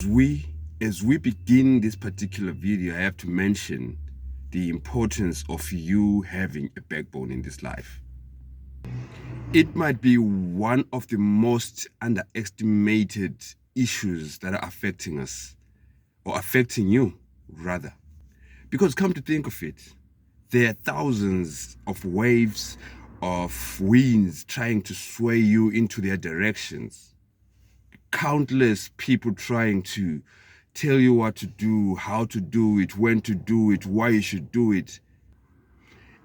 As we begin this particular video, I have to mention the importance of you having a backbone in this life. It might be one of the most underestimated issues that are affecting us, or affecting you, rather. Because come to think of it, there are thousands of waves of winds trying to sway you into their directions. Countless people trying to tell you what to do, how to do it, when to do it, why you should do it.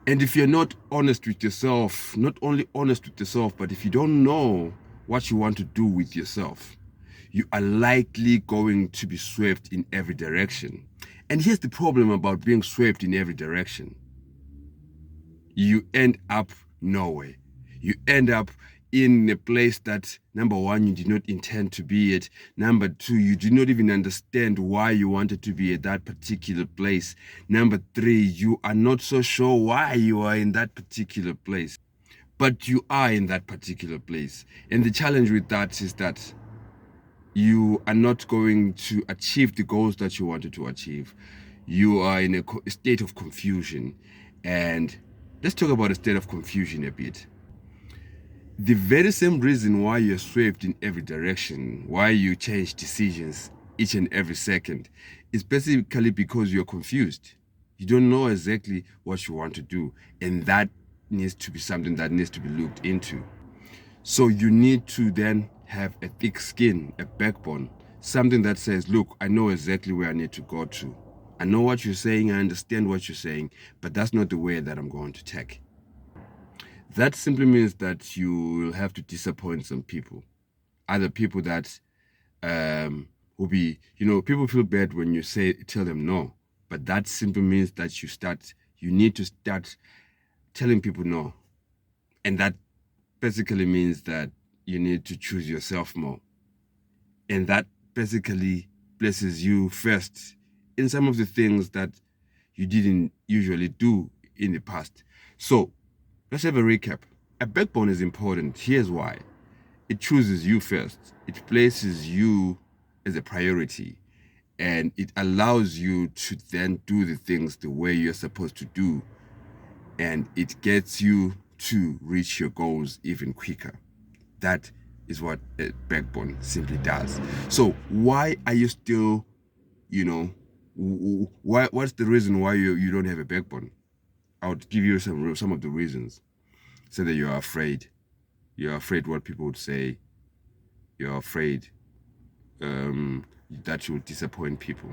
And if you're not honest with yourself, not only honest with yourself, but if you don't know what you want to do with yourself, you are likely going to be swept in every direction. And here's the problem about being swept in every direction. You end up nowhere. You end up in a place that, number one, you did not intend to be at. Number two, you do not even understand why you wanted to be at that particular place. Number three, you are not so sure why you are in that particular place. But you are in that particular place. And the challenge with that is that you are not going to achieve the goals that you wanted to achieve. You are in a state of confusion. And let's talk about a state of confusion a bit. The very same reason why you're swept in every direction, why you change decisions each and every second, is basically because you're confused. You don't know exactly what you want to do, and that needs to be something that needs to be looked into. So you need to then have a thick skin, a backbone, something that says, look, I know exactly where I need to go to. I know what you're saying, I understand what you're saying, but that's not the way that I'm going to take. That simply means that you will have to disappoint some people. Other people that will be, people feel bad when you tell them no. But that simply means that you need to start telling people no. And that basically means that you need to choose yourself more. And that basically places you first in some of the things that you didn't usually do in the past. So let's have a recap. A backbone is important. Here's why. It chooses you first. It places you as a priority. And it allows you to then do the things the way you're supposed to do. And it gets you to reach your goals even quicker. That is what a backbone simply does. So why are you still, what's the reason why you don't have a backbone? I would give you some of the reasons. Say that you're afraid. You're afraid what people would say. You're afraid that you'll disappoint people.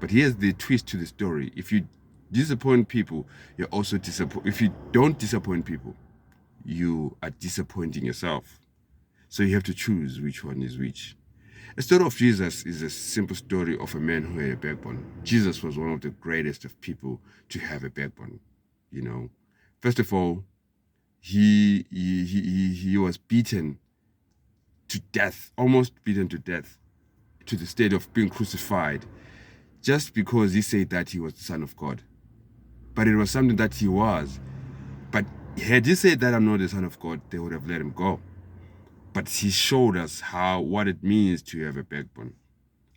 But here's the twist to the story. If you disappoint people, you're also if you don't disappoint people, you are disappointing yourself. So you have to choose which one is which. The story of Jesus is a simple story of a man who had a backbone. Jesus was one of the greatest of people to have a backbone. First of all, he was beaten to death, almost beaten to death, to the state of being crucified, just because he said that he was the Son of God. But it was something that he was. But had he said that I'm not the Son of God, they would have let him go. But he showed us what it means to have a backbone.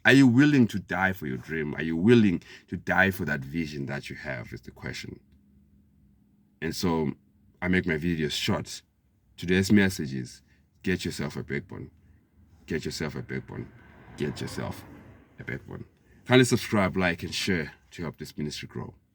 Are you willing to die for your dream? Are you willing to die for that vision that you have, is the question. And so I make my videos short. Today's message is, get yourself a backbone. Get yourself a backbone. Get yourself a backbone. Kindly subscribe, like, and share to help this ministry grow.